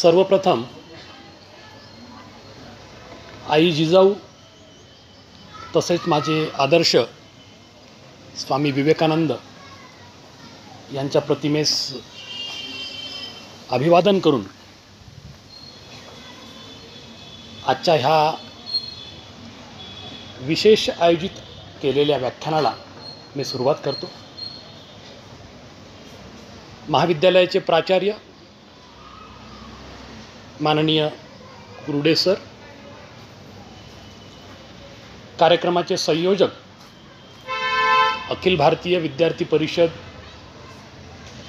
सर्वप्रथम आई जिजाऊ तसेच माझे आदर्श स्वामी विवेकानंद यांच्या प्रतिमेस अभिवादन करून आजच्या ह्या विशेष आयोजित केलेल्या व्याख्यानाला मी सुरुवात करतो। महाविद्यालयाचे प्राचार्य माननीय गुरुडे सर, कार्यक्रमाचे संयोजक अखिल भारतीय विद्यार्थी परिषद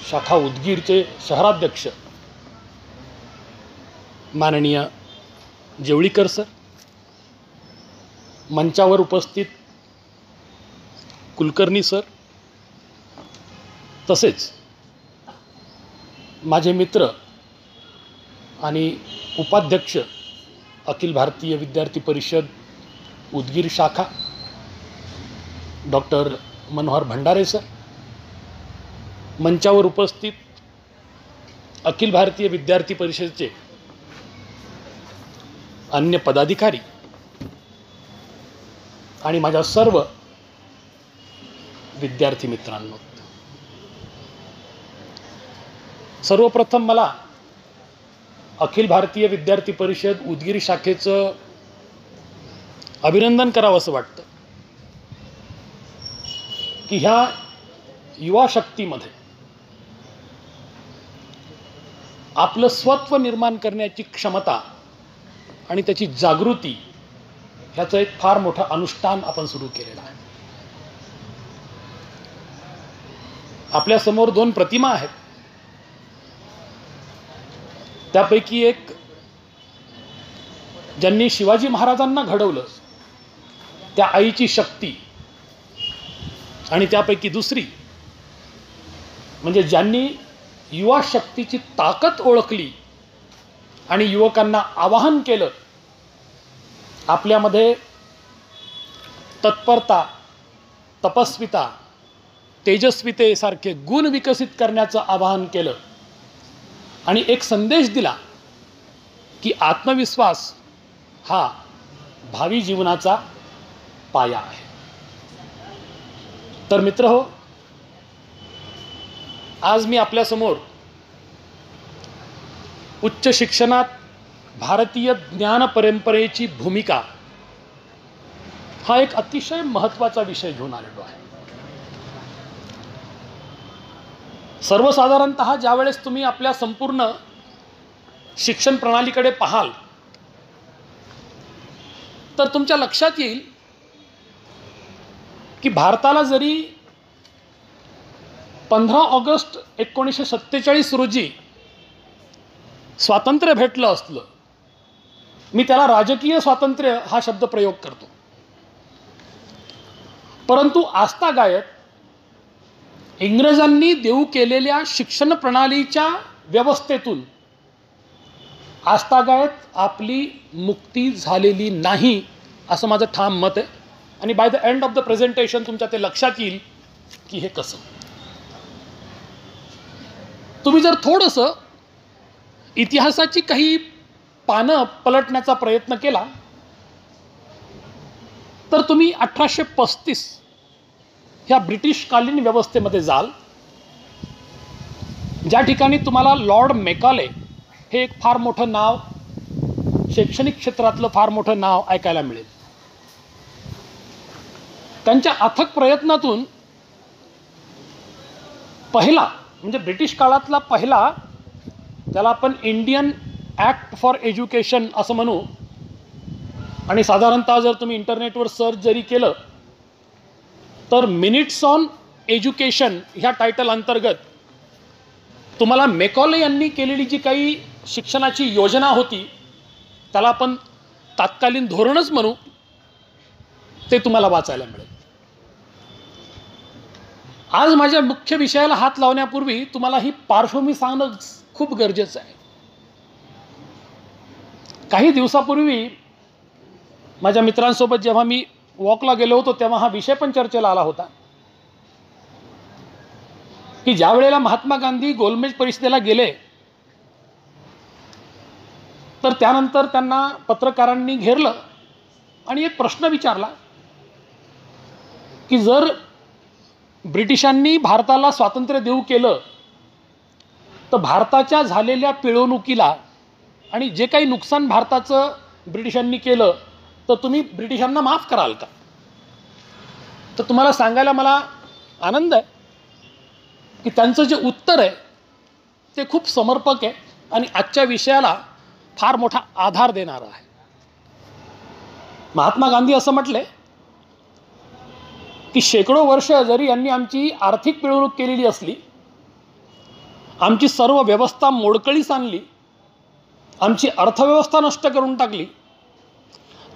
शाखा उदगीरचे शहराध्यक्ष माननीय जेवळीकर सर, मंचावर उपस्थित कुलकर्णी सर, तसेच माझे मित्र आणि उपाध्यक्ष अखिल भारतीय विद्यार्थी परिषद उदगीर शाखा डॉक्टर मनोहर भंडारे सर, मंचावर उपस्थित अखिल भारतीय विद्यार्थी परिषदेचे अन्य पदाधिकारी आणि माझ्या सर्व विद्यार्थी मित्रांनो, सर्वप्रथम मला अखिल भारतीय विद्यार्थी परिषद उदगीर शाखेचं अभिनंदन करावं असं वाटतं की ह्या युवा शक्तीमध्ये आपलं स्वत्व निर्माण करण्याची क्षमता आणि त्याची जागृती ह्याचं एक फार मोठं अनुष्ठान आपण सुरू केलेलं आहे। आपल्या समोर दोन प्रतिमा आहेत, त्यापैकी एक ज्यांनी शिवाजी महाराजांना घडवलं त्या आईची शक्ती, आणि त्यापैकी दुसरी म्हणजे ज्यांनी युवा शक्तीची ताकद ओळखली आणि युवकांना आवाहन केलं, आपल्यामध्ये तत्परता, तपस्विता, तेजस्वितेसारखे गुण विकसित करण्याचं आवाहन केलं आणि एक संदेश दिला की आत्मविश्वास हा भावी जीवनाचा पाया आहे। तर मित्रहो, आज मी आपल्यासमोर उच्च शिक्षणात भारतीय ज्ञान परंपरेची भूमिका हा एक अतिशय महत्त्वाचा विषय घेऊन आलेलो आहे। सर्वसाधारणतः ज्यावेळेस तुम्ही आपल्या संपूर्ण शिक्षण प्रणालीकडे पाहाल तर तुमच्या लक्षात येईल की भारताला जरी 15 ऑगस्ट 1947 रोजी स्वातंत्र्य भेटलं असलं, मी त्याला राजकीय स्वातंत्र्य हा शब्द प्रयोग करतो, परंतु आजतागायत इंग्रजांनी देऊ केलेल्या शिक्षण प्रणालीच्या व्यवस्थेतून आजतागायत आपली मुक्ती झालेली नाही असं माझं ठाम मत आहे। आणि by the end of the presentation तुमच्या ते लक्षात येईल की हे कसं। तुम्ही जर थोडंसं इतिहासाची काही पानं पलटण्याचा प्रयत्न केला तर तुम्ही 1835 ह्या ब्रिटिशकालीन व्यवस्थेमध्ये जाल, ज्या ठिकाणी तुम्हाला लॉर्ड मेकॉले हे एक फार मोठं नाव, शैक्षणिक क्षेत्रातलं फार मोठं नाव ऐकायला मिळेल। त्यांच्या अथक प्रयत्नातून पहिला म्हणजे ब्रिटिश काळातला पहिला, त्याला आपण इंडियन ॲक्ट फॉर एज्युकेशन असं म्हणू, आणि साधारणतः जर तुम्ही इंटरनेटवर सर्च जरी केलं तर मिनिट्स ऑन एज्युकेशन ह्या टायटल अंतर्गत तुम्हाला मेकॉले यांनी केलेली जी काही शिक्षणाची योजना होती, त्याला आपण तात्कालीन धोरणच म्हणू, ते तुम्हाला वाचायला मिळेल। आज माझ्या मुख्य विषयाला हात लावण्यापूर्वी तुम्हाला ही पार्श्वभूमी सांगणं खूप गरजेचं आहे। काही दिवसापूर्वी माझ्या मित्रांसोबत जेव्हा मी वॉकला गेलो होतो तेव्हा हा विषय पण चर्चेला आला होता की ज्या वेळेला महात्मा गांधी गोलमेज परिषदेला गेले तर त्यानंतर त्यांना पत्रकारांनी घेरलं आणि एक प्रश्न विचारला की जर ब्रिटिशांनी भारताला स्वातंत्र्य देऊ केलं तर भारताच्या झालेल्या पिळवणुकीला आणि जे काही नुकसान भारताचं ब्रिटिशांनी केलं तर तुम्ही ब्रिटिशांना माफ कराल का? तर तुम्हाला सांगायला मला आनंद आहे की त्यांचं जे उत्तर आहे ते खूप समर्पक आहे आणि आजच्या विषयाला फार मोठा आधार देणारं आहे. महात्मा गांधी असं म्हटले की शेकडो वर्ष जरी यांनी आमची आर्थिक पिळवणूक केलेली असली, आमची सर्व व्यवस्था मोडकळीस आणली, आमची अर्थव्यवस्था नष्ट करून टाकली,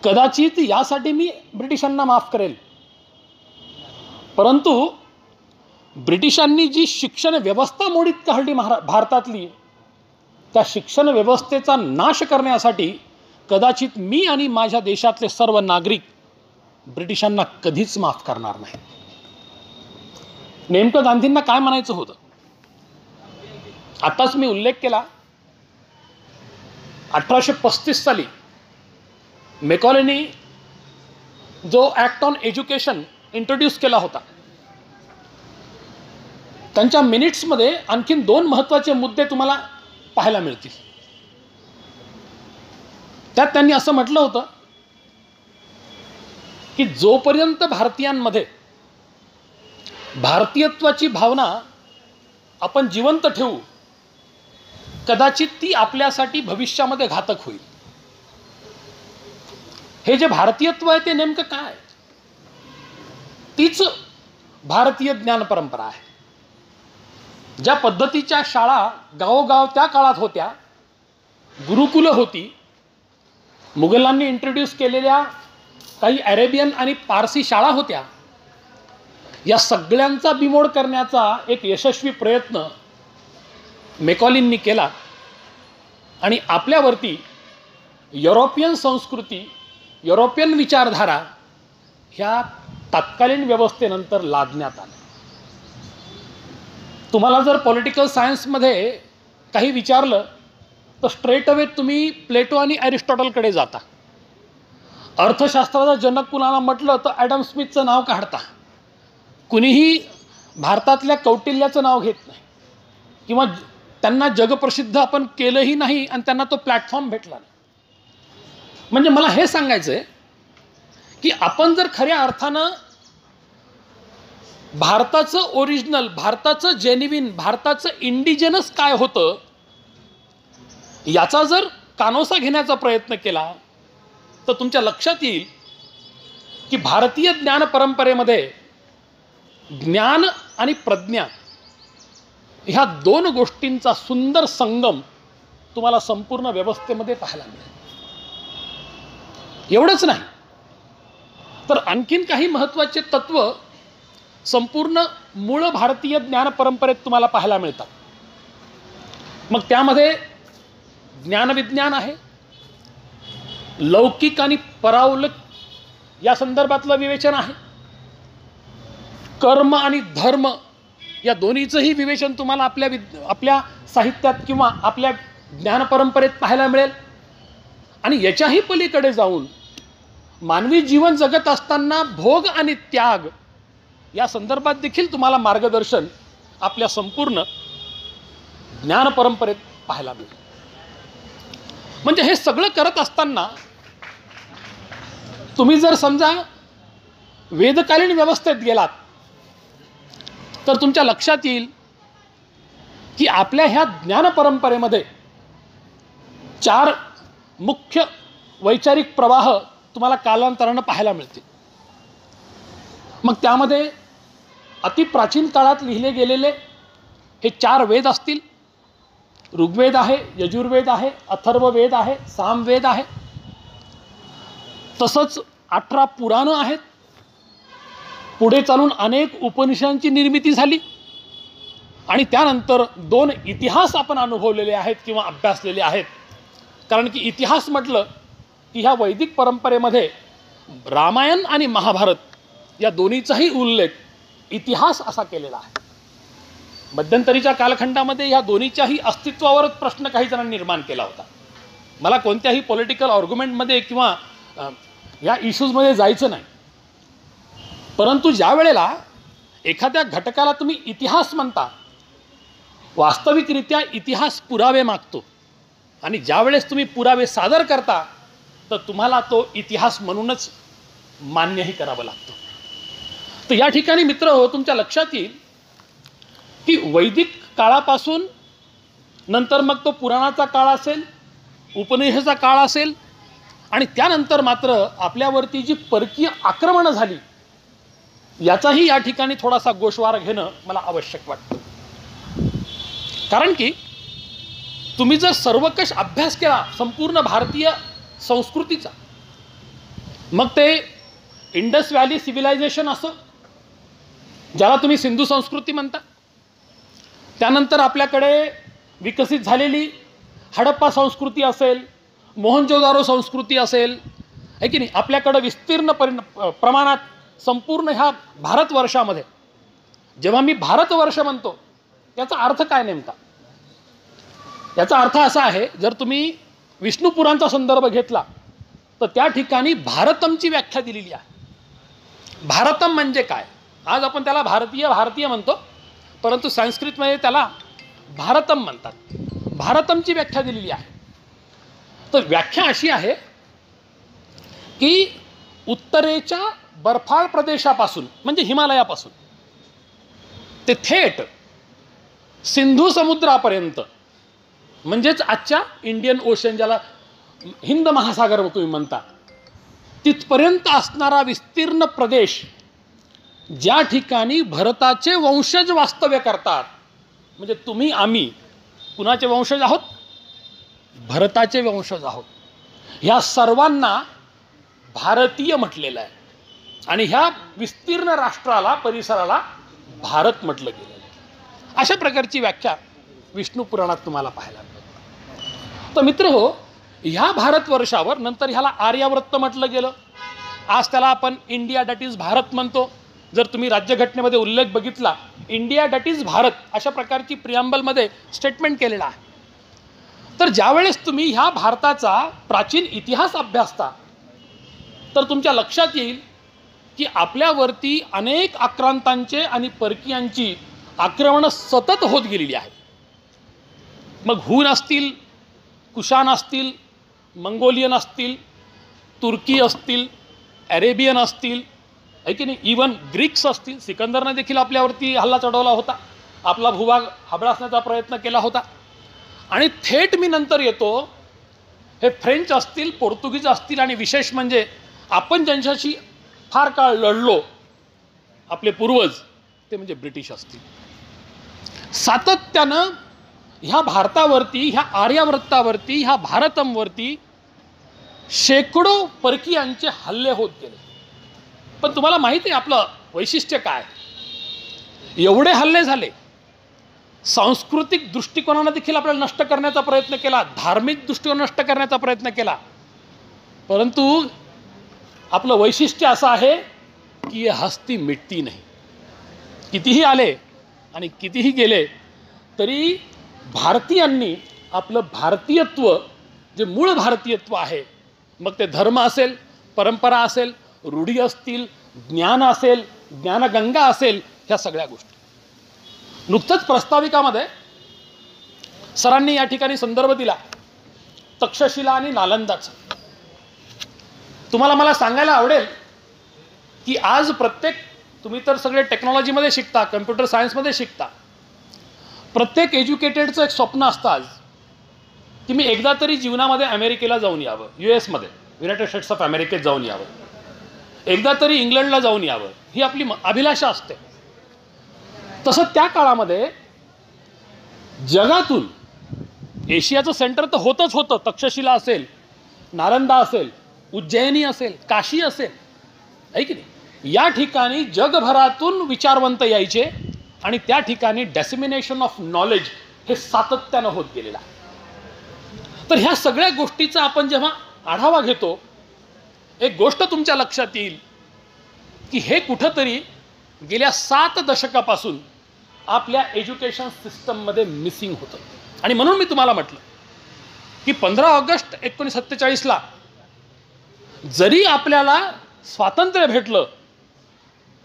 कदाचित यासाठी मी ब्रिटिशांना माफ करेल. परंतु ब्रिटिशांनी जी शिक्षण व्यवस्था मोडीत काढली भारतातली, त्या शिक्षण व्यवस्थेचा नाश करण्यासाठी कदाचित मी आणि माझ्या देशातले सर्व नागरिक ब्रिटिशांना कधीच माफ करणार नाही. नेमकं गांधींना काय म्हणायचं होतं? आताच मी उल्लेख केला, 1835 साली मेकॉलेनी जो ॲक्ट ऑन एज्युकेशन इंट्रोड्यूस केला होता, त्यांच्या मिनिट्समध्ये आणखीन 2 महत्त्वाचे मुद्दे तुम्हाला पाहायला मिळतील. त्यात त्यांनी असं म्हटलं होतं की जोपर्यंत भारतीयांमध्ये भारतीयत्वाची भावना आपण जिवंत ठेवू, कदाचित ती आपल्यासाठी भविष्यामध्ये घातक होईल. हे जे भारतीयत्व आहे ते नेमकं काय? तीच भारतीय ज्ञान परंपरा आहे. ज्या पद्धतीच्या शाळा गावोगाव त्या काळात होत्या, गुरुकुलं होती, मुघलांनी इंट्रोड्यूस केलेल्या काही अरेबियन आणि पारसी शाळा होत्या, या सगळ्यांचा बिमोड करण्याचा एक यशस्वी प्रयत्न मेकॉलिननी केला आणि आपल्यावरती युरोपियन संस्कृती, युरोपियन विचारधारा ह्या तत्कालीन व्यवस्थेनंतर लादण्यात आल्या. तुम्हाला जर पॉलिटिकल सायन्समध्ये काही विचारलं तर स्ट्रेट अवे तुम्ही प्लेटो आणि ॲरिस्टॉटलकडे जाता. अर्थशास्त्राचा जनक कुणाला म्हटलं तर ॲडम स्मिथचं नाव काढता. कुणीही भारतातल्या कौटिल्याचं नाव घेत नाही किंवा त्यांना जगप्रसिद्ध आपण केलंही नाही आणि त्यांना तो प्लॅटफॉर्म भेटला नाही. म्हणजे मला हे सांगायचं आहे की आपण जर खऱ्या अर्थानं भारताचं ओरिजिनल, भारताचं जेन्युइन, भारताचं इंडिजिनस काय होतं याचा जर कानोसा घेण्याचा प्रयत्न केला तर तुमच्या लक्षात येईल की भारतीय ज्ञान परंपरेमध्ये ज्ञान आणि प्रज्ञा ह्या 2 गोष्टींचा सुंदर संगम तुम्हाला संपूर्ण व्यवस्थेमध्ये पाहायला मिळेल. एवढंच नाही तर आणखीन काही महत्त्वाचे तत्व संपूर्ण मूळ भारतीय ज्ञान परंपरेत तुम्हाला पाहायला मिळतात. मग त्यामध्ये ज्ञानविज्ञान आहे, लौकिक आणि परावलौकिक या संदर्भातलं विवेचन आहे, कर्म आणि धर्म या दोन्हीचंही विवेचन तुम्हाला आपल्या साहित्यात किंवा आपल्या ज्ञान परंपरेत पाहायला मिळेल. आणि याच्याही पलीकडे जाऊन मानवी जीवन जगत असताना भोग आणि त्याग या संदर्भात देखील तुम्हाला मार्गदर्शन आपल्या संपूर्ण ज्ञान परंपरेत पाहायला मिळेल. म्हणजे हे सगळं करत असताना तुम्ही जर समजा वेदकालीन व्यवस्थेत गेलात तर तुमच्या लक्षात येईल की आपल्या ह्या ज्ञान परंपरेमध्ये 4 मुख्य वैचारिक प्रवाह तुम्हाला कालांतरानं पाहायला मिळतील. मग त्यामध्ये अतिप्राचीन काळात लिहिले गेलेले हे 4 वेद असतील. ऋग्वेद आहे, यजुर्वेद आहे, अथर्ववेद आहे, सामवेद आहे. तसंच 18 पुराणं आहेत. पुढे चालून अनेक उपनिषदांची निर्मिती झाली आणि त्यानंतर 2 इतिहास आपण अनुभवलेले आहेत किंवा अभ्यासलेले आहेत. कारण की इतिहास म्हटलं की ह्या वैदिक परंपरेमध्ये रामायण आणि महाभारत या दोन्हीचाही उल्लेख इतिहास असा केलेला आहे. मध्यंतरीच्या कालखंडामध्ये ह्या दोन्हीच्याही अस्तित्वावरच प्रश्न काही जणांनी निर्माण केला होता. मला कोणत्याही पॉलिटिकल आर्ग्युमेंटमध्ये किंवा या इश्यूजमध्ये जायचं नाही, परंतु ज्या वेळेला एखाद्या घटकाला तुम्ही इतिहास म्हणता, वास्तविकरित्या इतिहास पुरावे मागतो आणि ज्या वेळेस तुम्ही पुरावे सादर करता तर तुम्हाला तो इतिहास म्हणूनच मान्यही करावं लागतं. तर या ठिकाणी मित्र हो, तुमच्या लक्षात येईल की वैदिक काळापासून नंतर मग तो पुराणाचा काळ असेल, उपनिषदाचा काळ असेल आणि त्यानंतर मात्र आपल्यावरती जी परकीय आक्रमणं झाली याचाही या ठिकाणी थोडासा गोषवार घेणं मला आवश्यक वाटतं. कारण की तुम्ही जर सर्वकष अभ्यास केला संपूर्ण भारतीय संस्कृतीचा, मग ते इंडस व्हॅली सिव्हिलायझेशन असो ज्याला तुम्ही सिंधू संस्कृती म्हणता, त्यानंतर आपल्याकडे विकसित झालेली हडप्पा संस्कृती असेल, मोहनजोदारो संस्कृती असेल, आहे की नाही, आपल्याकडं विस्तीर्ण प्रमाणात संपूर्ण ह्या भारतवर्षामध्ये, जेव्हा मी भारतवर्ष म्हणतो याचा अर्थ काय नेमका? याचा अर्थ असा आहे, जर तुम्ही विष्णू पुराणचा संदर्भ घेतला तर त्या ठिकाणी भारतमची व्याख्या दिलेली आहे. भारतम म्हणजे काय? आज आपण त्याला भारतीय म्हणतो, परंतु संस्कृतमध्ये त्याला भारतम म्हणतात. भारतमची व्याख्या दिलेली आहे. तर व्याख्या अशी आहे की उत्तरेच्या बर्फाळ प्रदेशापासून म्हणजे हिमालयापासून ते थेट सिंधू समुद्रापर्यंत, म्हणजेच आजच्या इंडियन ओशन ज्याला हिंद महासागर तुम्ही म्हणता, तिथपर्यंत असणारा विस्तीर्ण प्रदेश ज्या ठिकाणी भरताचे वंशज वास्तव्य करतात, म्हणजे तुम्ही आम्ही कुणाचे वंशज आहोत? भरताचे वंशज आहोत. ह्या सर्वांना भारतीय म्हटलेलं आहे आणि ह्या विस्तीर्ण राष्ट्राला, परिसराला भारत म्हटलं गेलेलं आहे. अशा प्रकारची व्याख्या विष्णू पुराणात तुम्हाला पाहायला मिळते. तर मित्र हो, ह्या भारतवर्षावर नंतर ह्याला आर्यावर्त म्हटलं गेलं. आज त्याला आपण इंडिया दॅट इज भारत म्हणतो. जर तुम्ही राज्यघटनेमध्ये उल्लेख बघितला, इंडिया दॅट इज भारत अशा प्रकारची प्रिअम्बलमध्ये स्टेटमेंट केलेलं आहे. तर ज्यावेळेस तुम्ही ह्या भारताचा प्राचीन इतिहास अभ्यासता तर तुमच्या लक्षात येईल की आपल्यावरती अनेक आक्रांतांचे आणि परकीयांची आक्रमणं सतत होत गेलेली आहेत. मग हून असतील, कुशाण असतील, मंगोलियन असतील, तुर्की असतील, अरेबियन असतील, आहे की नाही, इवन ग्रीक्स असतील. सिकंदरने देखील आपल्यावरती हल्ला चढवला होता, आपला भूभाग हबळासण्याचा प्रयत्न केला होता. आणि थेट मी नंतर येतो, हे फ्रेंच असतील, पोर्तुगीज असतील आणि विशेष म्हणजे आपण ज्यांच्याशी फार काळ लढलो आपले पूर्वज, ते म्हणजे ब्रिटिश असतील. सातत्यानं ह्या भारतावरती, ह्या आर्यावर्तावरती, ह्या भारतमवरती शेकडो परकीयांचे हल्ले होत गेले. पण तुम्हाला माहिती आहे आपलं वैशिष्ट्य काय? एवढे हल्ले झाले, सांस्कृतिक दृष्टिकोनाने देखील आपल्याला नष्ट करण्याचा प्रयत्न केला, धार्मिक दृष्टिकोन नष्ट करण्याचा प्रयत्न केला, परंतु आपलं वैशिष्ट्य असं आहे की हे हस्ती मिटती नाही. कितीही आले आणि कितीही गेले तरी भारतीयांनी आपलं भारतीयत्व, जे मूळ भारतीयत्व आहे, मग ते धर्म असेल, परंपरा असेल, रूढी असतील, ज्ञान असेल, ज्ञानगंगा असेल, ह्या सगळ्या गोष्टी. नुकतंच प्रस्ताविकामध्ये सरांनी या ठिकाणी संदर्भ दिला तक्षशिला आणि नालंदाचा. तुम्हाला मला सांगायला आवडेल की आज प्रत्येक, तुम्ही तर सगळे टेक्नॉलॉजीमध्ये शिकता, कम्प्युटर सायन्समध्ये शिकता, प्रत्येक एज्युकेटेडचं एक स्वप्न असतं आज की मी एकदा तरी जीवनामध्ये अमेरिकेला जाऊन यावं, US मध्ये, युनायटेड स्टेट्स ऑफ अमेरिकेत जाऊन यावं, एकदा तरी इंग्लंडला जाऊन यावं, ही आपली अभिलाषा असते. तसं त्या काळामध्ये जगातून एशियाचं सेंटर तर होतच होतं. तक्षशिला असेल, नालंदा असेल, उज्जैनी असेल, काशी असेल, आहे की नाही, या ठिकाणी जगभरातून विचारवंत यायचे आणि त्या ठिकाणी डेसिमिनेशन ऑफ नॉलेज हे सातत्यानं होत गेलेलं आहे. तर ह्या सगळ्या गोष्टीचा आपण जेव्हा आढावा घेतो, एक गोष्ट तुमच्या लक्षात येईल की हे कुठंतरी गेल्या 7 दशकापासून आपल्या एज्युकेशन सिस्टममध्ये मिसिंग होतं. आणि म्हणून मी तुम्हाला म्हटलं की 15 ऑगस्ट 1947ला जरी आपल्याला स्वातंत्र्य भेटलं,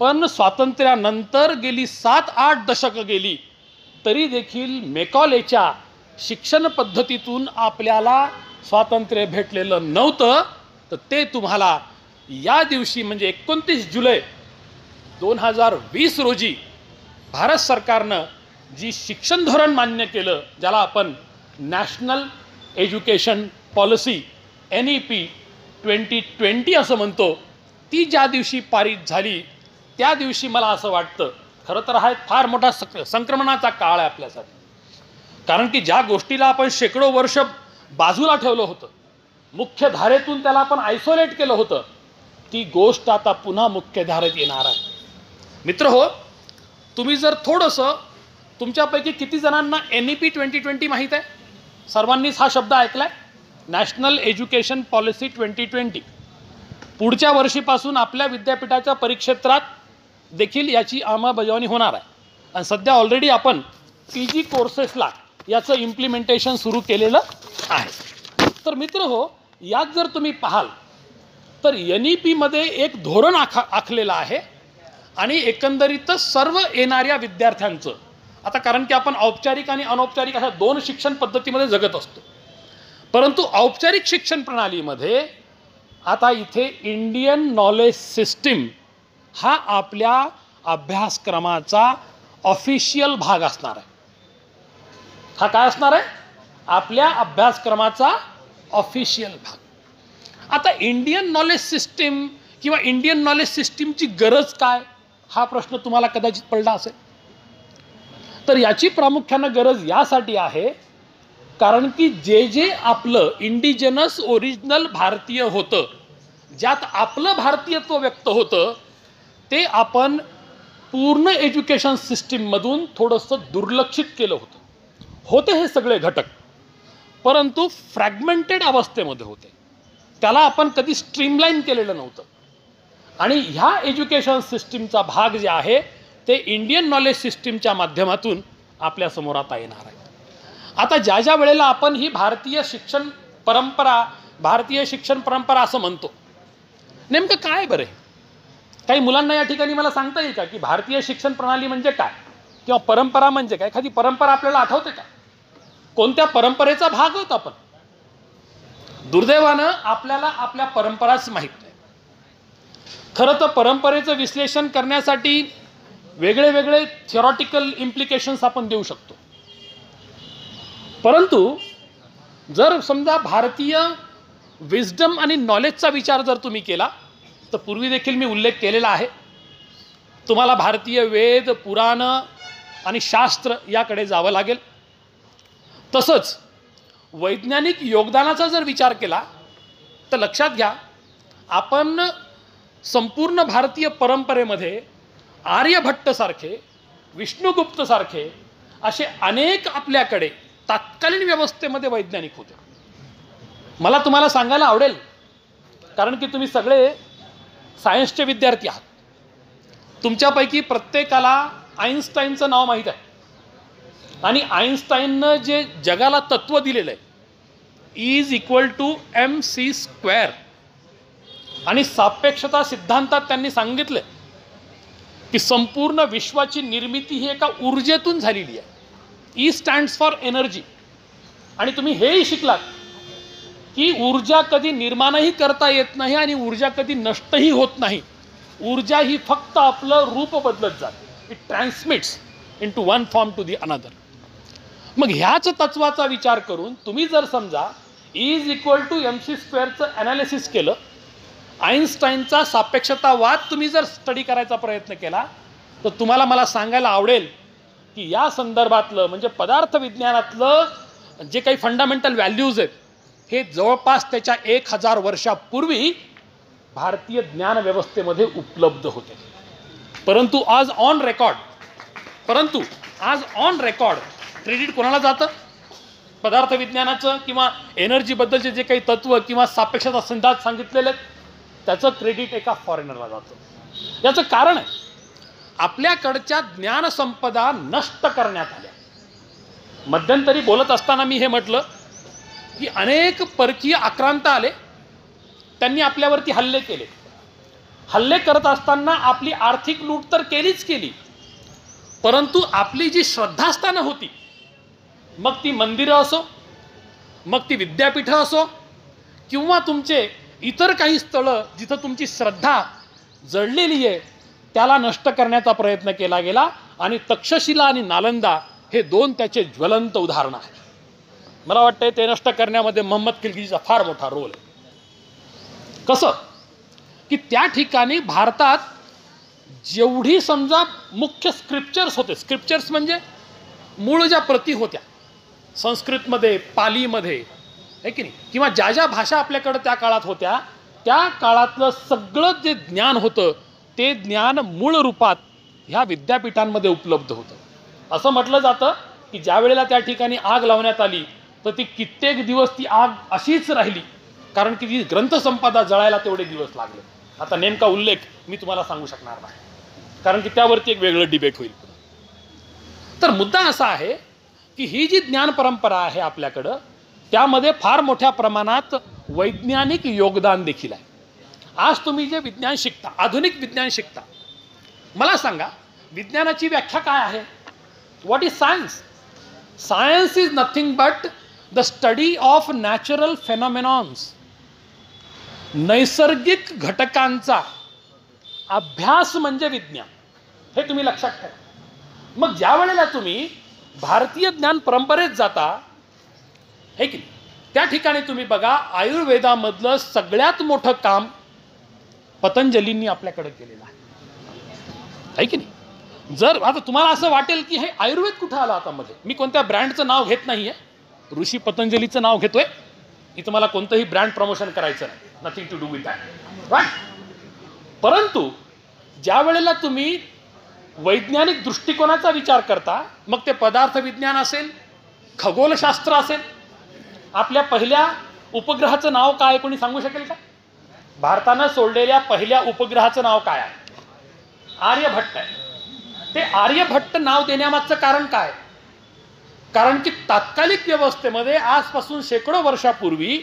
पण स्वातंत्र्यानंतर गेली 7-8 दशकं गेली तरी देखील मेकॉलेच्या शिक्षण पद्धतीतून आपल्याला स्वातंत्र्य भेटलेलं नव्हतं. तर ते तुम्हाला या दिवशी म्हणजे 29 जुलै 2020 रोजी भारत सरकारनं जी शिक्षण धोरण मान्य केलं, ज्याला आपण नॅशनल एज्युकेशन पॉलिसी NEP 2020 असं म्हणतो, ती ज्या दिवशी पारित झाली त्या दिवशी मला असं वाटतं खरं तर हा फार मोठा संक्रमणाचा काळ आहे आपल्यासाठी. कारण की ज्या गोष्टीला आपण शेकडो वर्ष बाजूला ठेवलं होतं, मुख्य धारेतून त्याला आपण आयसोलेट केलं होतं, ती गोष्ट आता पुन्हा मुख्य धारेत येणार आहे. मित्र हो, तुम्ही जर थोडंसं, तुमच्यापैकी किती जणांना NEP 2020 माहीत आहे? सर्वांनीच हा शब्द ऐकलाय, नॅशनल एज्युकेशन पॉलिसी 2020. पुढच्या वर्षीपासून आपल्या विद्यापीठाच्या परिक्षेत्रात देखील याची अंमलबजावणी होणार आहे. आणि सध्या ऑलरेडी आपण PG कोर्सेसला याचं इम्प्लिमेंटेशन सुरू केलेलं आहे. तर मित्र हो, यात जर तुम्ही पाहाल तर NEP मध्ये एक धोरण आखलेलं आहे आणि एकंदरीतच सर्व येणाऱ्या विद्यार्थ्यांचं, आता कारण की आपण औपचारिक आणि अनौपचारिक अशा 2 शिक्षण पद्धतीमध्ये जगत असतो, परंतु औपचारिक शिक्षण प्रणालीमध्ये आता इथे इंडियन नॉलेज सिस्टीम हा आपल्या अभ्यासक्रमाचा ऑफिशियल भाग असणार आहे. हा काय असणार आहे? आपल्या अभ्यासक्रमाचा ऑफिशियल भाग. आता इंडियन नॉलेज सिस्टीम किंवा इंडियन नॉलेज सिस्टीमची गरज काय, हा प्रश्न तुम्हाला कदाचित पडला असेल. तर याची प्रामुख्यानं गरज यासाठी आहे कारण की जे आपलं इंडिजिनस ओरिजिनल भारतीय होतं, ज्यात आपलं भारतीयत्व व्यक्त होतं, ते आपण पूर्ण एज्युकेशन सिस्टीममधून थोडंसं दुर्लक्षित केलं होतं. होते हे सगळे घटक, परंतु फ्रॅगमेंटेड अवस्थेमध्ये होते. त्याला आपण कधी स्ट्रीमलाईन केलेलं नव्हतं. आणि ह्या एज्युकेशन सिस्टीमचा भाग जे आहे ते इंडियन नॉलेज सिस्टीमच्या माध्यमातून आपल्यासमोर आता येणार आहे. आता ज्या वेळेला आपण ही भारतीय शिक्षण परंपरा असं म्हणतो, नेमकं काय बरं? काही मुलांना या ठिकाणी मला सांगता येईल का की भारतीय शिक्षण प्रणाली म्हणजे काय किंवा परंपरा म्हणजे काय? एखादी परंपरा आपल्याला आठवते का? कोणत्या परंपरेचा भाग होत आपण? दुर्दैवानं आपल्याला आपल्या परंपराच माहीत नाही. खरं तर परंपरेचं विश्लेषण करण्यासाठी वेगळे थिओरॉटिकल इम्प्लिकेशन्स आपण देऊ शकतो, परंतु जर समजा भारतीय विजडम आणि नॉलेजचा विचार जर तुम्ही केला तर पूर्वी देखील मी उल्लेख केलेला आहे, तुम्हाला भारतीय वेद, पुराण आणि शास्त्र याकडे जावं लागेल. तसंच वैज्ञानिक योगदानाचा जर विचार केला तर लक्षात घ्या, आपण संपूर्ण भारतीय परंपरेमध्ये आर्यभट्टसारखे, विष्णुगुप्तसारखे असे अनेक आपल्याकडे तत्कालीन व्यवस्थेमध्ये वैज्ञानिक होते. मला तुम्हाला सांगायला आवडेल, कारण की तुम्ही सगळे सायन्सचे विद्यार्थी आहात. तुमच्यापैकी प्रत्येकाला आईन्स्टाईनचं नाव माहीत आहे. आणि आईन्स्टाईननं जे जगाला तत्त्व दिलेलं आहे E=mc², आणि सापेक्षता सिद्धांतात त्यांनी सांगितलं की संपूर्ण विश्वाची निर्मिती ही एका ऊर्जेतून झालेली आहे. E stands for energy. आणि तुम्ही हेही शिकलात की ऊर्जा कधी निर्माणही करता येत नाही आणि ऊर्जा कधी नष्टही होत नाही. ऊर्जा ही फक्त आपलं रूप बदलत जाते. It transmits into one form to the another. मग ह्याच तत्वाचा विचार करून तुम्ही जर समजा E=mc² ॲनालिसिस केलं, आईन्स्टाईनचा सापेक्षतावाद तुम्ही जर स्टडी करायचा प्रयत्न केला, तर तुम्हाला मला सांगायला आवडेल की या संदर्भातलं म्हणजे पदार्थ विज्ञानातलं जे काही फंडामेंटल व्हॅल्यूज आहेत हे जवळपास त्याच्या 1000 वर्षापूर्वी भारतीय ज्ञान व्यवस्थेमध्ये उपलब्ध होते. परंतु आज ऑन रेकॉर्ड क्रेडिट कोणाला जातं? पदार्थ विज्ञानाचं किंवा एनर्जीबद्दलचे जे काही तत्व किंवा सापेक्षता सिद्धांत सांगितलेले आहेत त्याचं क्रेडिट एका फॉरेनरला जातं. याचं कारण आहे आपल्याकडच्या ज्ञानसंपदा नष्ट करण्यात आल्या. मध्यंतरी बोलत असताना मी हे म्हटलं की अनेक परकीय आक्रांत आले, त्यांनी आपल्यावरती हल्ले केले. हल्ले करत असताना आपली आर्थिक लूट तर केलीच केली, परंतु आपली जी श्रद्धास्थानं होती, मग ती मंदिरं असो, मग ती विद्यापीठं असो, किंवा तुमचे इतर काही स्थळं जिथं तुमची श्रद्धा जडलेली आहे, त्याला नष्ट करण्याचा प्रयत्न केला गेला. आणि तक्षशिला आणि नालंदा हे दोन त्याचे ज्वलंत उदाहरणं आहेत. मला वाटतं ते नष्ट करण्यामध्ये मोहम्मद खिलजीचा फार मोठा रोल आहे. कसं की त्या ठिकाणी भारतात जेवढी समजा मुख्य स्क्रिप्चर्स होते, स्क्रिप्चर्स म्हणजे मूळ ज्या प्रती होत्या संस्कृतमध्ये, पालीमध्ये, आहे की नाही, किंवा ज्या ज्या भाषा आपल्याकडं त्या काळात होत्या, त्या काळातलं सगळं जे ज्ञान होतं ते ज्ञान मूळ रूपात ह्या विद्यापीठांमध्ये उपलब्ध होतं. असं म्हटलं जातं की ज्या वेळेला त्या ठिकाणी आग लावण्यात आली तर ती कित्येक दिवस ती आग अशीच राहिली, कारण की ती ग्रंथसंपदा जळायला तेवढे दिवस लागले. आता नेमका उल्लेख मी तुम्हाला सांगू शकणार नाही, कारण की त्यावरती एक वेगळं डिबेट होईल. तर मुद्दा असा आहे की ही जी ज्ञान परंपरा आहे आपल्याकडं, त्यामध्ये फार मोठ्या प्रमाणात वैज्ञानिक योगदान देखील आहे. आज तुम्ही जे विज्ञान शिकता, आधुनिक विज्ञान शिकता, मला सांगा विज्ञानाची व्याख्या काय आहे? What is science? Science is nothing but the study of natural phenomenons. नैसर्गिक घटकांचा अभ्यास म्हणजे विज्ञान, हे तुम्ही लक्षात ठेवा. मग ज्या वेळेला तुम्ही भारतीय ज्ञान परंपरेत जाता, हे की त्या ठिकाणी तुम्ही बघा आयुर्वेदामधलं सगळ्यात मोठं काम पतंजलींनी आपल्याकडे केलेलं आहे की नाही. जर आता तुम्हाला असं वाटेल की हे आयुर्वेद कुठं आला आता मध्ये, मी कोणत्या ब्रँडचं नाव घेत नाहीये, ऋषी पतंजलीचं नाव घेतोय. इथं मला कोणतंही ब्रँड प्रमोशन करायचं नाही, nothing to do with that, right. परंतु ज्या वेळेला तुम्ही वैज्ञानिक दृष्टिकोनाचा विचार करता, मग ते पदार्थ विज्ञान असेल, खगोलशास्त्र असेल. आपल्या पहिल्या उपग्रहाचं नाव काय, कोणी सांगू शकेल का? भारतानं सोडलेल्या पहिल्या उपग्रहाचं नाव काय आहे? आर्यभट्ट आहे. ते आर्यभट्ट नाव देण्यामागचं कारण काय? कारण की तात्कालिक व्यवस्थेमध्ये आजपासून शेकडो वर्षापूर्वी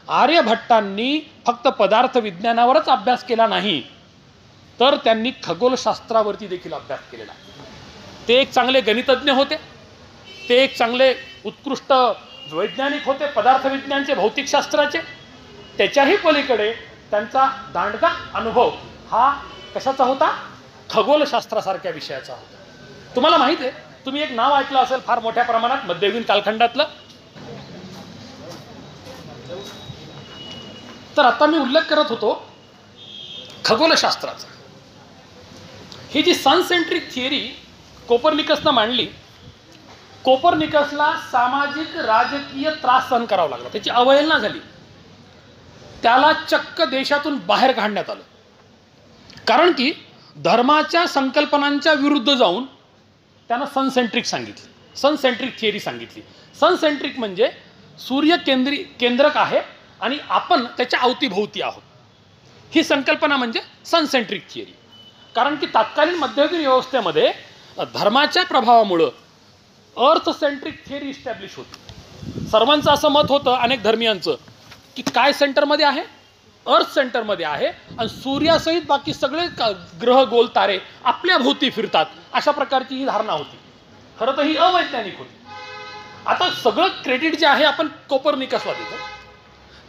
आर्यभट्टांनी फक्त पदार्थ विज्ञानावरच अभ्यास केला नाही, तर त्यांनी खगोलशास्त्रावरती देखील अभ्यास केलेला. ते एक चांगले गणितज्ञ होते, ते एक चांगले उत्कृष्ट वैज्ञानिक होते, पदार्थ विज्ञानचे, भौतिकशास्त्राचे. त्याच्याही पलीकडे त्यांचा दांडगा अनुभव हा कशाचा होता? खगोलशास्त्रासारख्या विषयाचा होता. तुम्हाला माहित आहे, तुम्ही एक नाव ऐकलं असेल फार मोठ्या प्रमाणात मध्ययुगीन कालखंडातलं. तर आता मी उल्लेख करत होतो खगोलशास्त्राचा. ही जी सनसेंट्रिक थिअरी कोपर्निकसनं मांडली, कोपर्निकसला सामाजिक राजकीय त्रास सहन करावा लागला, त्याची अवहेलना झाली, त्याला चक्क देशातून बाहेर काढण्यात आलं. कारण की धर्माच्या संकल्पनांच्या विरुद्ध जाऊन त्यानं सनसेंट्रिक सांगितली, सनसेंट्रिक थिअरी सांगितली. सनसेंट्रिक म्हणजे सूर्य केंद्रक आहे आणि आपण त्याच्या अवतीभोवती आहोत, ही संकल्पना म्हणजे सनसेंट्रिक थिअरी. कारण की तत्कालीन मध्ययुगीन व्यवस्थेमध्ये धर्माच्या प्रभावामुळं अर्थ सेंट्रिक थिअरी इस्टॅब्लिश होती. सर्वांचं असं मत होतं, अनेक धर्मियांचं, की काय सेंटरमध्ये आहे? अर्थ सेंटरमध्ये आहे, आणि सूर्यासहित बाकी सगळे ग्रह, गोल तारे आपल्या भोवती फिरतात, अशा प्रकारची ही धारणा होती. खरं तर ही अवैज्ञानिक होती. आता सगळं क्रेडिट जे आहे आपण कोपर्निकसला देतो.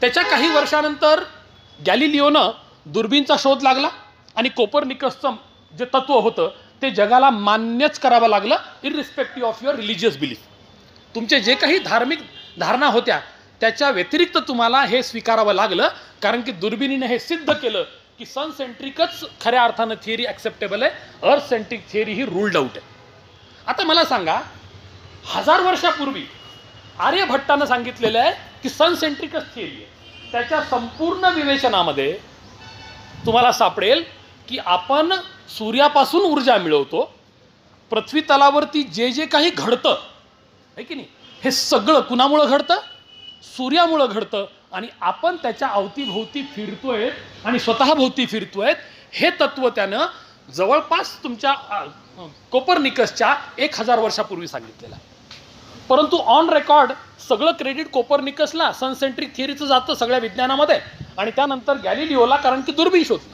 त्याच्या काही वर्षानंतर गॅलिलिओनं दुर्बीनचा शोध लागला आणि कोपर्निकसचं जे तत्व होतं ते जगाला मान्यच करावं लागलं, इररिस्पेक्टिव्ह ऑफ युअर रिलिजियस बिलीफ. तुमचे जे काही धार्मिक धारणा होत्या त्याच्या व्यतिरिक्त तुम्हाला हे स्वीकारावं लागलं, कारण की दुर्बिणीने हे सिद्ध केलं की सनसेंट्रिकच खऱ्या अर्थानं थिअरी ॲक्सेप्टेबल आहे, earth centric theory he ruled out आहे. आता मला सांगा, 1000 वर्षापूर्वी आर्यभट्टानं सांगितलेलं आहे की सनसेंट्रिकच थिअरी आहे. त्याच्या संपूर्ण विवेचनामध्ये तुम्हाला सापडेल की आपण सूर्यापासून ऊर्जा मिळवतो, पृथ्वी तलावरती जे जे काही घडतं आहे की नाही, हे सगळं कुणामुळं घडतं? सूर्यामुळं घडतं, आणि आपण त्याच्या अवतीभोवती फिरतोय आणि स्वतः भोवती फिरतोय. हे तत्व त्यानं जवळपास तुमच्या कोपर्निकसच्या 1000 वर्षापूर्वी सांगितलेलं आहे. परंतु ऑन रेकॉर्ड सगळं क्रेडिट कोपर्निकसला, सनसेंट्रिक थिअरीचं जातं सगळ्या विज्ञानामध्ये, आणि त्यानंतर गॅलिलिओला, कारण की दुर्बीण शोधली.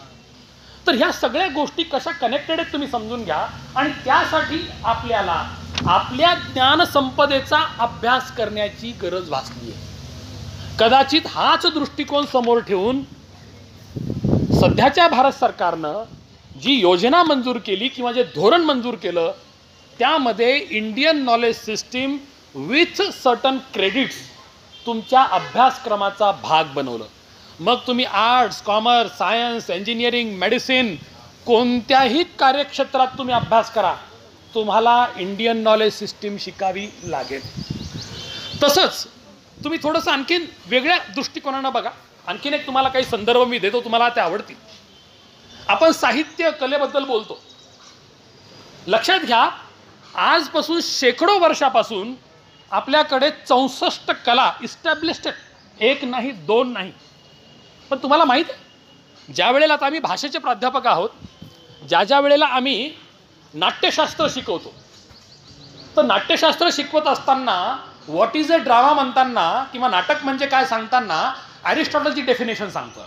तर ह्या सगळ्या गोष्टी कशा कनेक्टेड आहेत तुम्ही समजून घ्या. आणि त्यासाठी आपल्याला आपल्या ज्ञानसंपदेचा अभ्यास करण्याची गरज भासली आहे. कदाचित हाच दृष्टिकोन समोर ठेवून सध्याच्या भारत सरकारनं जी योजना मंजूर केली किंवा जे धोरण मंजूर केलं, त्यामध्ये Indian knowledge system with certain credits तुमच्या अभ्यासक्रमाचा भाग बनवलं. मग तुम्ही arts, commerce, science, engineering, medicine कोणत्याही कार्यक्षेत्रात तुम्ही अभ्यास करा, तुम्हाला इंडियन नॉलेज सिस्टीम शिकावी लागेल. तसंच तुम्ही थोडंसं आणखीन वेगळ्या दृष्टिकोनानं बघा. आणखीन एक तुम्हाला काही संदर्भ मी देतो, तुम्हाला ते आवडतील. आपण साहित्य कलेबद्दल बोलतो. लक्षात घ्या, आजपासून शेकडो वर्षापासून आपल्याकडे 64 कला इस्टॅब्लिश्ड आहेत, एक नाही, दोन नाही. पण तुम्हाला माहीत आहे, ज्या वेळेला आता आम्ही भाषेचे प्राध्यापक आहोत, ज्या वेळेला आम्ही नाट्यशास्त्र शिकवतो, तर नाट्यशास्त्र शिकवत असताना व्हॉट इज अ ड्रामा म्हणताना किंवा नाटक म्हणजे काय सांगताना अरिस्टॉटलची डेफिनेशन सांगतो.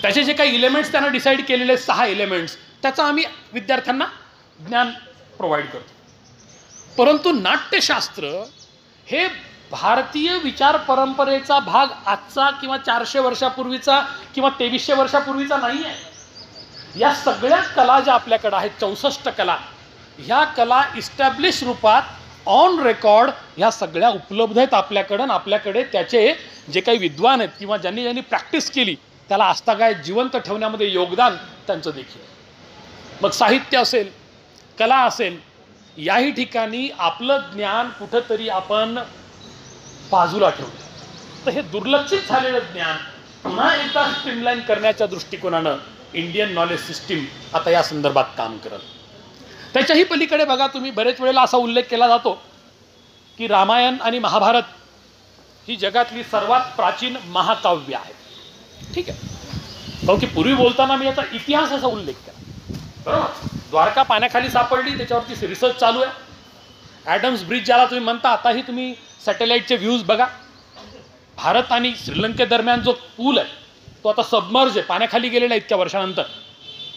त्याचे जे काही इलेमेंट्स त्यानं डिसाईड केलेले 6 एलिमेंट्स, त्याचं आम्ही विद्यार्थ्यांना ज्ञान प्रोव्हाइड करतो. परंतु नाट्यशास्त्र हे भारतीय विचार परंपरेचा भाग आजचा किंवा 400 वर्षापूर्वीचा किंवा 2300 वर्षापूर्वीचा नाही आहे. या सगळ्या कला ज्या आपल्याकडे आहेत, 64 कला, ह्या कला इस्टॅब्लिश रूपात ऑन रेकॉर्ड ह्या सगळ्या उपलब्ध आहेत आपल्याकडं. आपल्याकडे त्याचे जे काही विद्वान आहेत किंवा ज्यांनी प्रॅक्टिस केली, त्याला आजतागायत जिवंत ठेवण्यामध्ये योगदान त्यांचं देखील. मग साहित्य असेल, कला असेल, याही ठिकाणी आपलं ज्ञान कुठंतरी आपण बाजूला ठेवलं. तर हे दुर्लक्षित झालेलं ज्ञान पुन्हा एकदा स्ट्रीमलाईन करण्याच्या दृष्टिकोनानं इंडियन नॉलेज सिस्टीम आता या संदर्भात काम करत. त्याच्याही पलीकडे बघा, तुम्ही बरेच वेळेला असा उल्लेख केला जातो की रामायण आणि महाभारत ही जगातली सर्वात प्राचीन महाकाव्य आहे. ठीक आहे, कारण की पूर्वी बोलताना मी याचा इतिहासाचा उल्लेख केला, बरोबर. द्वारका पाण्याखाली सापडली, त्याच्यावरती रिसर्च चालू आहे. ॲडम्स ब्रिज ज्याला तुम्ही म्हणता, आताही तुम्ही सॅटेलाईटचे व्ह्यूज बघा. भारत आणि श्रीलंकेदरम्यान जो पूल आहे तो आता सबमर्ज आहे, पाण्याखाली गेलेला इतक्या वर्षानंतर.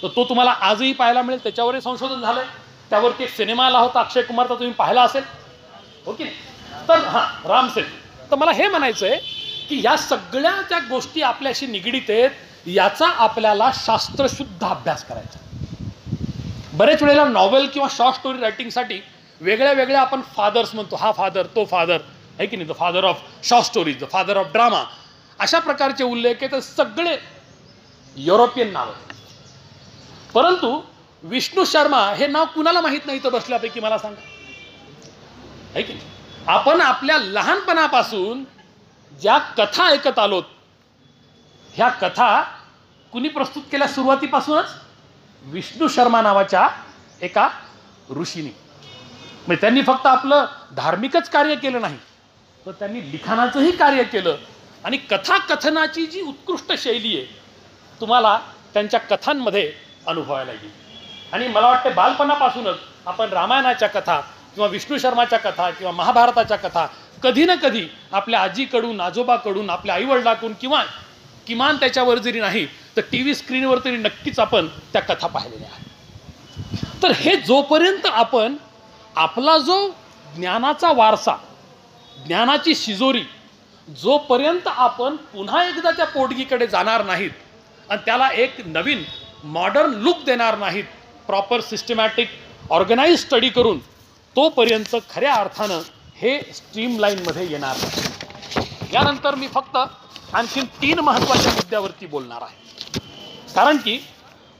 तर तो तुम्हाला आजही पाहायला मिळेल. त्याच्यावरही संशोधन झालं आहे. त्यावरती एक सिनेमा आला होता अक्षय कुमारचा, तुम्ही पाहिला असेल, हो की नाही. तर हां, रामसेतू. तर मला हे म्हणायचं आहे की या सगळ्या ज्या गोष्टी आपल्याशी निगडीत आहेत, याचा आपल्याला शास्त्रशुद्ध अभ्यास करायचा. बरेच वेळेला नॉव्हेल किंवा शॉर्ट स्टोरी रायटिंगसाठी वेगळ्या वेगळ्या आपण फादर्स म्हणतो, हा फादर, तो फादर आहे की नाही, the father of short stories, the father of drama, अशा प्रकारचे उल्लेख आहेत. तर सगळे युरोपियन नाव आहेत. परंतु विष्णू शर्मा हे नाव कुणाला माहीत नाही तर बसल्यापैकी मला सांगा, आहे की नाही. आपण आपल्या लहानपणापासून ज्या कथा ऐकत आलोत, ह्या कथा कुणी प्रस्तुत केल्या सुरुवातीपासूनच? विष्णू शर्मा नावाच्या एका ऋषीने. म्हणजे त्यांनी फक्त आपलं धार्मिकच कार्य केलं नाही, तर त्यांनी लिखाणाचंही कार्य केलं. आणि कथाकथनाची जी उत्कृष्ट शैली आहे तुम्हाला त्यांच्या कथांमध्ये अनुभवायला येईल. आणि मला वाटतं बालपणापासूनच आपण रामायणाच्या कथा किंवा विष्णू शर्माच्या कथा किंवा महाभारताच्या कथा कधी ना कधी आपल्या आजीकडून, आजोबाकडून, आपल्या आईवडिलाकडून किंवा किमान त्याच्यावर जरी नाही तर TV स्क्रीनवर तरी नक्कीच आपण त्या कथा पाहिलेल्या आहेत. तर हे जोपर्यंत आपण आपला जो ज्ञानाचा वारसा, ज्ञानाची शिजोरी, जोपर्यंत आपण पुन्हा एकदा त्या पोटगीकडे जाणार नाहीत आणि त्याला एक नवीन मॉडर्न लुक देणार नाहीत, प्रॉपर सिस्टमॅटिक ऑर्गनाइज स्टडी करून, तोपर्यंत खऱ्या अर्थानं हे स्ट्रीमलाईनमध्ये येणार नाही. यानंतर मी फक्त आणखीन 3 महत्त्वाच्या मुद्द्यावरती बोलणार आहे. कारण की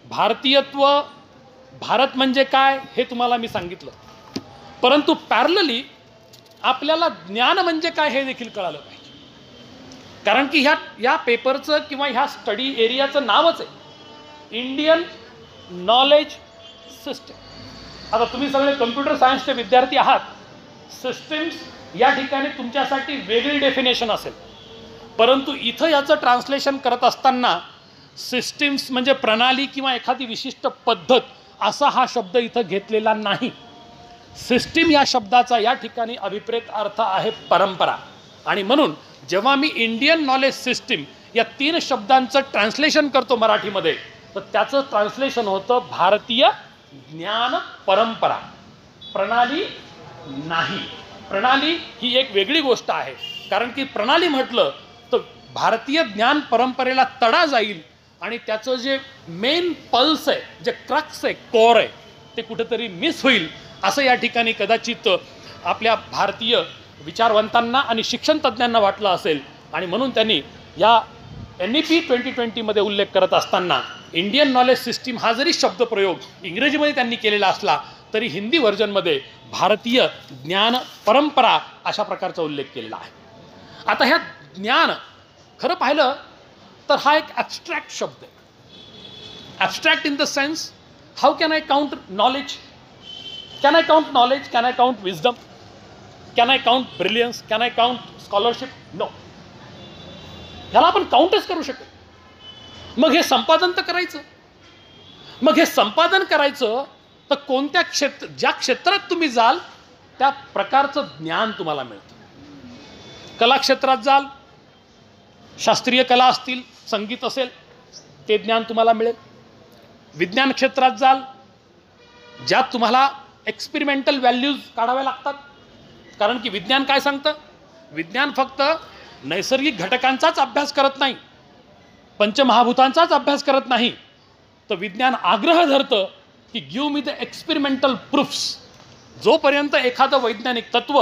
भारतीयत्व, भारत म्हणजे काय हे तुम्हाला मी सांगितलं, परंतु पॅरलली आपल्याला ज्ञान म्हणजे काय हे देखील कळालं पाहिजे. कारण की ह्या पेपरचं किंवा ह्या स्टडी एरियाचं नावच आहे इंडियन नॉलेज सिस्टम. आता तुम्ही सगळे कम्प्युटर सायन्सचे विद्यार्थी आहात. सिस्टम्स या ठिकाणी तुमच्यासाठी वेगळी डेफिनेशन असेल, परंतु इथं याचं ट्रान्सलेशन करत असताना सिस्टम्स म्हणजे प्रणाली किंवा एखादी विशिष्ट पद्धत असा हा शब्द इथं घेतलेला नाही. सिस्टीम या शब्दाचा या ठिकाणी अभिप्रेत अर्थ आहे परंपरा. आणि म्हणून जेव्हा मी इंडियन नॉलेज सिस्टीम या 3 शब्दांचं ट्रान्सलेशन करतो मराठीमध्ये, तर त्याचं ट्रान्सलेशन होतं भारतीय ज्ञान परंपरा. प्रणाली नाही. प्रणाली ही एक वेगळी गोष्ट आहे, कारण की प्रणाली म्हटलं तर भारतीय ज्ञान परंपरेला तडा जाईल आणि त्याचं जे मेन पल्स आहे, जे क्रक्स आहे, कोर आहे, ते कुठेतरी मिस होईल असं या ठिकाणी कदाचित आपल्या भारतीय विचारवंतांना आणि शिक्षण तज्ज्ञांना वाटलं असेल. आणि म्हणून त्यांनी या NEP 2020 उल्लेख करत असताना इंडियन नॉलेज सिस्टीम हा जरी शब्दप्रयोग इंग्रजीमध्ये त्यांनी केलेला असला तरी हिंदी व्हर्जनमध्ये भारतीय ज्ञान परंपरा अशा प्रकारचा उल्लेख केलेला आहे. आता ह्या ज्ञान खरं पाहिलं तर हा एक ॲब्स्ट्रॅक्ट शब्द आहे. Abstract in the sense, how can I count knowledge? Can I count knowledge? Can I count wisdom? Can I count brilliance? Can I count scholarship? No. ह्याला आपण काउंटच करू शकतो. मग हे संपादन तर करायचं. मग हे संपादन करायचं तर कोणत्या ज्या क्षेत्रात तुम्ही जाल त्या प्रकारचं ज्ञान तुम्हाला मिळतं. कला क्षेत्रात जाल, शास्त्रीय कला असतील, संगीत असेल, ते ज्ञान तुम्हाला मिळेल. विज्ञान क्षेत्रात जाल, ज्यात तुम्हाला एक्सपेरिमेंटल व्हॅल्यूज काढाव्या लागतात, कारण की विज्ञान काय सांगतं? विज्ञान फक्त नैसर्गिक घटकांचाच अभ्यास करत नाही, पंचमहाभूतांचाच अभ्यास करत नाही, तर विज्ञान आग्रह धरतं की give me the experimental proofs. जोपर्यंत एखादं वैज्ञानिक तत्व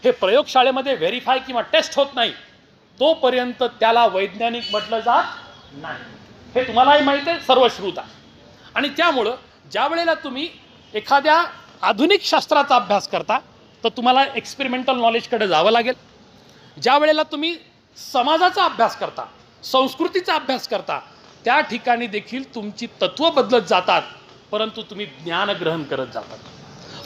हे प्रयोगशाळेमध्ये व्हेरीफाय किंवा टेस्ट होत नाही तोपर्यंत त्याला वैज्ञानिक म्हटलं जात नाही. हे तुम्हालाही माहीत आहे, सर्वश्रुत आहे. आणि त्यामुळं ज्या वेळेला तुम्ही एखाद्या आधुनिक शास्त्राचा अभ्यास करता तर तुम्हाला एक्सपेरिमेंटल नॉलेजकडे जावं लागेल. ज्या वेळेला तुम्ही समाजाचा अभ्यास करता, संस्कृतीचा अभ्यास करता, त्या ठिकाणी देखील तुमची तत्त्व बदलत जातात, परंतु तुम्ही ज्ञान ग्रहण करत जातात.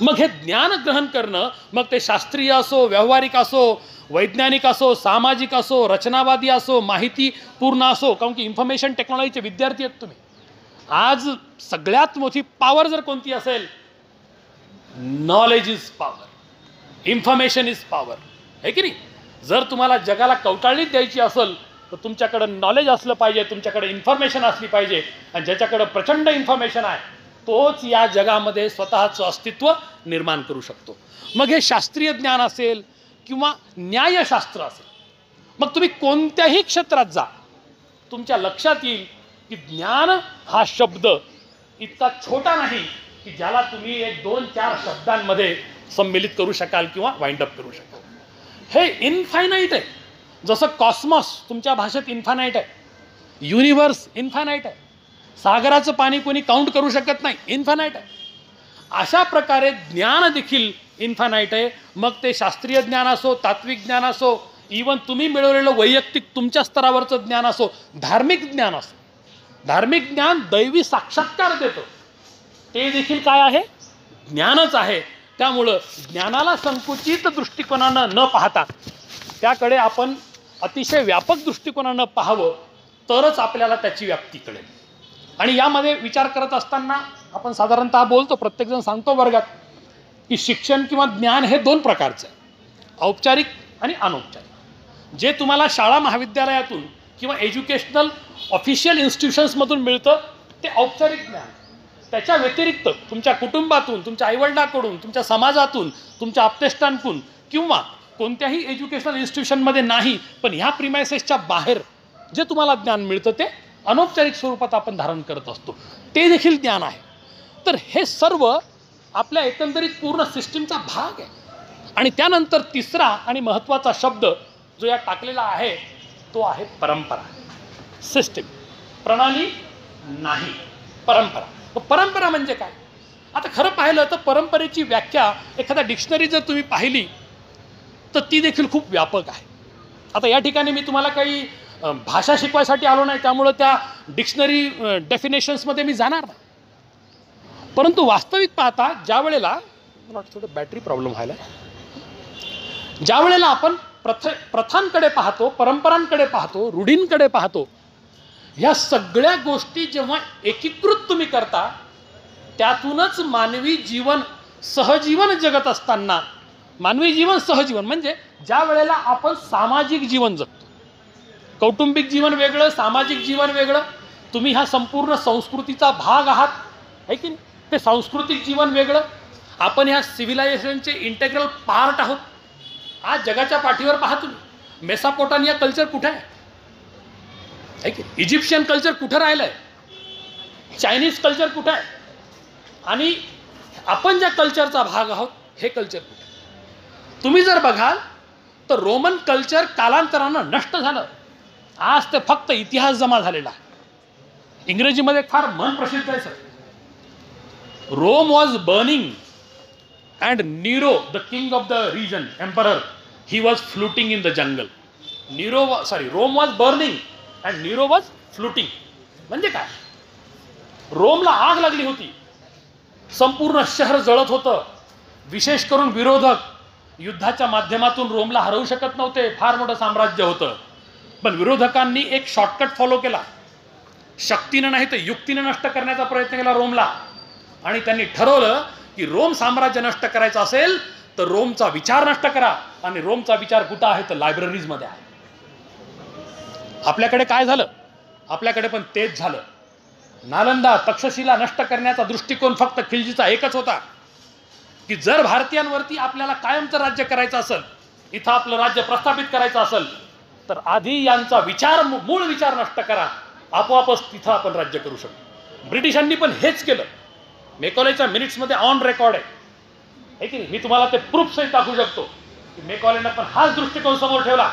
मग हे ज्ञान ग्रहण करणं, मग ते शास्त्रीय असो, व्यावहारिक असो, वैज्ञानिक असो, सामाजिक असो, रचनावादी असो, माहितीपूर्ण असो, कारण की इन्फॉर्मेशन टेक्नॉलॉजीचे विद्यार्थी आहेत तुम्ही. आज सगळ्यात मोठी पॉवर जर कोणती असेल, knowledge is power, information is power, आहे की नाही? जर तुम्हाला जगाला कवटाळणी द्यायची असेल तर तुमच्याकडं नॉलेज असलं पाहिजे, तुमच्याकडे इन्फॉर्मेशन असली पाहिजे. आणि ज्याच्याकडं प्रचंड इन्फॉर्मेशन आहे तोच या जगामध्ये स्वतःचं अस्तित्व निर्माण करू शकतो. मग हे शास्त्रीय ज्ञान असेल किंवा न्यायशास्त्र असेल, मग तुम्ही कोणत्याही क्षेत्रात जा, तुमच्या लक्षात येईल की ज्ञान हा शब्द इतका छोटा नाही की ज्याला तुम्ही 1-2-4 शब्दांमध्ये सम्मिलित करू शकाल किंवा वाइंड अप करू शकाल. हे इन्फायनाईट आहे. जसं कॉस्मॉस तुमच्या भाषेत इन्फायनाईट आहे, युनिव्हर्स इन्फायनाईट आहे, सागराचं पाणी कोणी काउंट करू शकत नाही, इन्फायनाईट आहे. अशा प्रकारे ज्ञान देखील इन्फायनाईट आहे. मग ते शास्त्रीय ज्ञान असो, तात्विक ज्ञान असो, इवन तुम्ही मिळवलेलं वैयक्तिक तुमच्या स्तरावरचं ज्ञान असो, धार्मिक ज्ञान असो. धार्मिक ज्ञान दैवी साक्षात्कार देतं, ते देखील काय आहे? ज्ञानच आहे. त्यामुळं ज्ञानाला संकुचित दृष्टिकोनानं न पाहता त्याकडे आपण अतिशय व्यापक दृष्टिकोनानं पाहावं, तरच आपल्याला त्याची व्याप्ती कळेल. आणि यामध्ये विचार करत असताना आपण साधारणतः बोलतो, प्रत्येकजण सांगतो वर्गात की शिक्षण किंवा ज्ञान हे 2 प्रकारचं आहे, औपचारिक आणि अनौपचारिक. जे तुम्हाला शाळा महाविद्यालयातून किंवा एज्युकेशनल ऑफिशियल इन्स्टिट्यूशन्समधून मिळतं ते औपचारिक ज्ञान. त्याच्या व्यतिरिक्त तुमच्या कुटुंबातून, तुमच्या आईवडिलांकडून, तुमच्या समाजातून, तुमच्या आप्तेष्टांकडून किंवा कोणत्याही एज्युकेशनल इन्स्टिट्यूशनमध्ये नाही, पण ह्या प्रिमायसेसच्या बाहेर जे तुम्हाला ज्ञान मिळतं ते अनौपचारिक स्वरूपात आपण धारण करत असतो, ते देखील ज्ञान आहे. तर हे सर्व आपल्या एकंदरीत पूर्ण सिस्टीमचा भाग आहे. आणि त्यानंतर तिसरा आणि महत्त्वाचा शब्द जो या टाकलेला आहे तो आहे परंपरा. सिस्टीम, प्रणाली नाही, परंपरा. परंपरा म्हणजे काय? आता खरं पाहिलं तर परंपरेची व्याख्या एखाद्या डिक्शनरी जर तुम्ही पाहिली तर ती देखील खूप व्यापक आहे. आता या ठिकाणी मी तुम्हाला काही भाषा शिकवायसाठी आलो नाही, त्यामुळं त्या डिक्शनरी डेफिनेशन्समध्ये मी जाणार नाही. परंतु वास्तविक पाहता ज्या वेळेला मला थोडं बॅटरी प्रॉब्लेम व्हायला, ज्या वेळेला आपण प्रथांकडे पाहतो, परंपरांकडे पाहतो, रूढींकडे पाहतो, ह्या सगळ्या गोष्टी जेव्हा एकीकृत तुम्ही करता त्यातूनच मानवी जीवन सहजीवन जगत असताना, मानवी जीवन सहजीवन म्हणजे ज्या वेळेला आपण सामाजिक जीवन जगतो, कौटुंबिक जीवन वेगळं, सामाजिक जीवन वेगळं, तुम्ही ह्या संपूर्ण संस्कृतीचा भाग आहात, आहे की नाही? ते सांस्कृतिक जीवन वेगळं, आपण ह्या सिव्हिलायझेशनचे इंटेग्रल पार्ट आहोत. आज जगाच्या पाठीवर पहा तुम्ही, मेसोपोटामिया कल्चर कुठे आहे की इजिप्शियन कल्चर कुठं राहिलं आहे, चायनीज कल्चर कुठं आहे, आणि आपण ज्या कल्चरचा भाग आहोत हे कल्चर कुठे? तुम्ही जर बघाल तर रोमन कल्चर कालांतरानं नष्ट झालं, आज ते फक्त इतिहास जमा झालेला आहे. इंग्रजीमध्ये फार मन प्रसिद्ध आहे sir, Rome was burning and Nero the king of the region emperor he was fluting in the jungle. Rome was burning and Nero was fluting. म्हणजे काय? रोमला आग लागली होती, संपूर्ण शहर जळत होतं, विशेष करून विरोधक युद्धाच्या माध्यमातून रोमला हरवू शकत नव्हते, फार मोठं साम्राज्य होतं. पण विरोधकांनी एक शॉर्टकट फॉलो केला, शक्तीनं नाही तर युक्तीनं नष्ट करण्याचा प्रयत्न केला रोमला. आणि त्यांनी ठरवलं की रोम साम्राज्य नष्ट करायचं असेल तर रोमचा विचार नष्ट करा, आणि रोमचा विचार कुठं आहे तर लायब्ररीजमध्ये आहे. आपल्याकडे काय झालं? आपल्याकडे पण तेच झालं. नालंदा तक्षशिला नष्ट करण्याचा दृष्टिकोन फक्त खिलजीचा एकच होता की जर भारतीयांवरती आपल्याला कायमचं राज्य करायचं असेल, इथं आपलं राज्य प्रस्थापित करायचं असेल तर आधी यांचा विचार, मूळ विचार नष्ट करा, आपोआपच तिथं आपण राज्य करू शकतो. ब्रिटिशांनी पण हेच केलं. मेकॉलेच्या मिनिट्समध्ये ऑन रेकॉर्ड आहे की नाही, मी तुम्हाला ते प्रूफ सहित दाखवू शकतो की मेकॉलेनं पण हाच दृष्टिकोन समोर ठेवला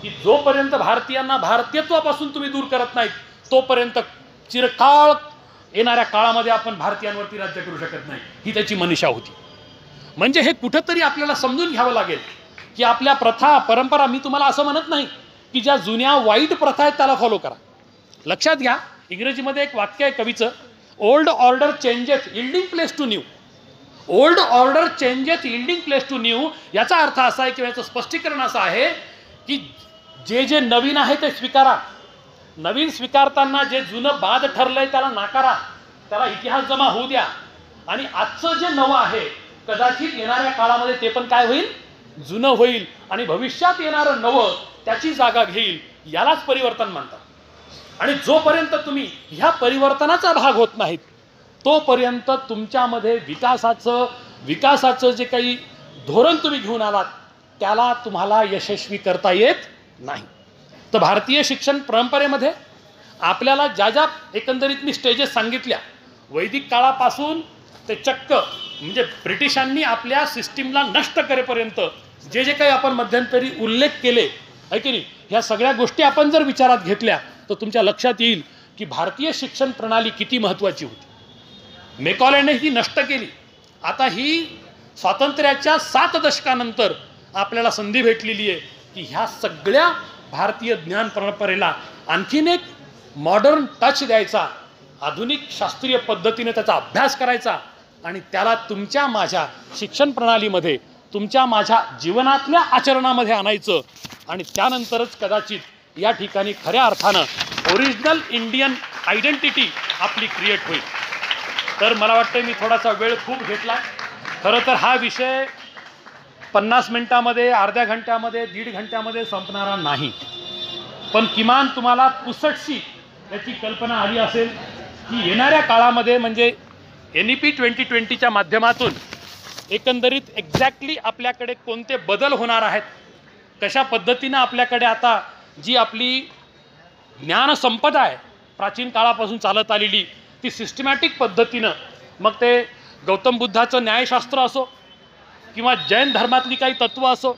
की जोपर्यंत भारतीयांना भारतीयत्वापासून तुम्ही दूर करत नाहीत तोपर्यंत चिरकाळ येणाऱ्या काळामध्ये आपण भारतीयांवरती राज्य करू शकत नाही, ही त्याची मनीषा होती. म्हणजे हे कुठंतरी आपल्याला समजून घ्यावं लागेल की आपल्या प्रथा परंपरा, मी तुम्हाला असं म्हणत नाही की ज्या जुन्या वाईट प्रथा आहेत त्याला फॉलो करा. लक्षात घ्या, इंग्रजीमध्ये एक वाक्य आहे कवीचं, old order changes yielding place to new. Old order changes yielding place to new याचा अर्थ असा आहे किंवा याचं स्पष्टीकरण असं आहे की जे जे नवीन आहे ते स्वीकारा, नवीन स्वीकारताना जे जुनं बाद ठरलंय त्याला नाकारा, त्याला इतिहास जमा होऊ द्या, आणि आजचं जे नवं आहे कदाचित येणाऱ्या काळामध्ये ते पण काय होईल, जुनं होईल, आणि भविष्यात येणारं नवं त्याची जागा घेईल. यालाच परिवर्तन म्हणतात. आणि जोपर्यंत तुम्ही ह्या परिवर्तनाचा भाग होत नाहीत तोपर्यंत तुमच्यामध्ये विकासाचं जे काही धोरण तुम्ही घेऊन आलात त्याला तुम्हाला यशस्वी करता येत नाही. तर भारतीय शिक्षण परंपरेमध्ये आपल्याला ज्या ज्या एकंदरीत मी स्टेजेस सांगितल्या, वैदिक काळापासून ते चक्क म्हणजे ब्रिटिशांनी आपल्या सिस्टीमला नष्ट करेपर्यंत जे जे काही आपण मध्यंतरी उल्लेख केले आहे की नाही, ह्या सगळ्या गोष्टी आपण जर विचारात घेतल्या तर तुमच्या लक्षात येईल की भारतीय शिक्षण प्रणाली किती महत्त्वाची होती. मेकॉलेने ही नष्ट केली. आता ही स्वातंत्र्याच्या 7 दशकानंतर आपल्याला संधी भेटलेली आहे की ह्या सगळ्या भारतीय ज्ञान परंपरेला आणखीन एक मॉडर्न टच द्यायचा, आधुनिक शास्त्रीय पद्धतीने त्याचा अभ्यास करायचा, आणि त्याला तुमच्या माझ्या शिक्षण प्रणालीमध्ये, तुमच्या माझ्या जीवनातल्या आचरणामध्ये आणायचं, आणि त्यानंतरच कदाचित या ठिकाणी खऱ्या अर्थानं ओरिजिनल इंडियन आयडेंटिटी आपली क्रिएट होईल. तर मला वाटतं मी थोडासा वेळ खूप घेतला. खरं तर हा विषय 50 मिनिटामध्ये, अर्ध्या घंट्यामध्ये, 1.5 घंट्यामध्ये संपणारा नाही, पण किमान तुम्हाला पुसटशी याची कल्पना आली असेल की येणाऱ्या काळामध्ये म्हणजे NEP 2020च्या माध्यमातून एकंदरीत एक्झॅक्टली आपल्याकडे कोणते बदल होणार आहेत, कशा पद्धतीनं आपल्याकडे आता जी आपली ज्ञानसंपदा आहे प्राचीन काळापासून चालत आलेली ती सिस्टमॅटिक पद्धतीनं, मग ते गौतम बुद्धाचं न्यायशास्त्र असो किंवा जैन धर्मातली काही तत्त्व असो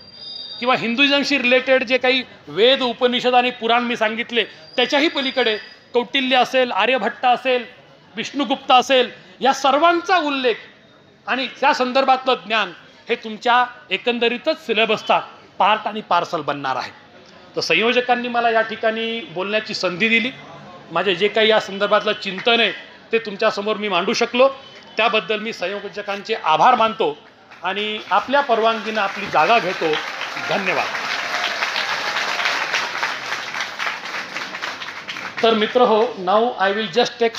किंवा हिंदुइझमशी रिलेटेड जे काही वेद, उपनिषद आणि पुराण मी सांगितले त्याच्याही पलीकडे कौटिल्य असेल, आर्यभट्ट असेल, विष्णुगुप्त असेल, या सर्वांचा उल्लेख आणि त्या संदर्भातलं ज्ञान हे तुमच्या एकंदरीतच सिलेबसचा पार्ट आणि पार्सल बनणार आहे. तर संयोजकांनी मला या ठिकाणी बोलण्याची संधी दिली. माझे जे काही या संदर्भातलं चिंतन आहे ते तुमच्यासमोर मी मांडू शकलो, त्याबद्दल मी संयोजकांचे आभार मानतो आणि आपल्या परवानगीनं आपली जागा घेतो. धन्यवाद. तर मित्र हो, now I will just take